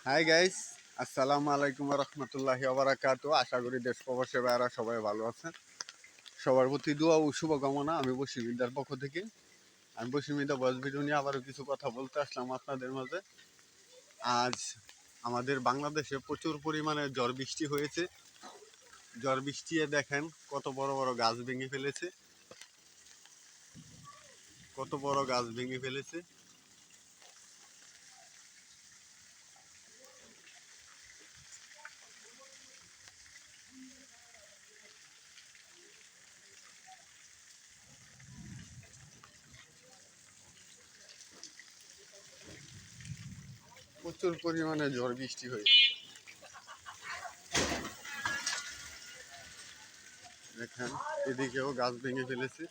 Hi guys, আসসালামু আলাইকুম রহমতুল্লাহি ওবারাকাতু। আশা করি দেশ প্রবাসী ভাইরা সবাই ভালো আছেন। সবার প্রতি দোয়া ও শুভকামনা। আমি বসিমিদার পক্ষ থেকে বসিমিদা বয়স ভিডিও নিয়ে আবারও কিছু কথা বলতে আসলাম আপনাদের মাঝে। আজ আমাদের বাংলাদেশে প্রচুর পরিমাণে ঝড় বৃষ্টি হয়েছে। ঝড় বৃষ্টি দেখেন কত বড় বড় গাছ ভেঙে ফেলেছে, কত বড় গাছ ভেঙে ফেলেছে। প্রচুর পরিমাণে ঝড় বৃষ্টি হয়েছে। দেখেন এদিকেও গাছ ভেঙে ফেলেছে।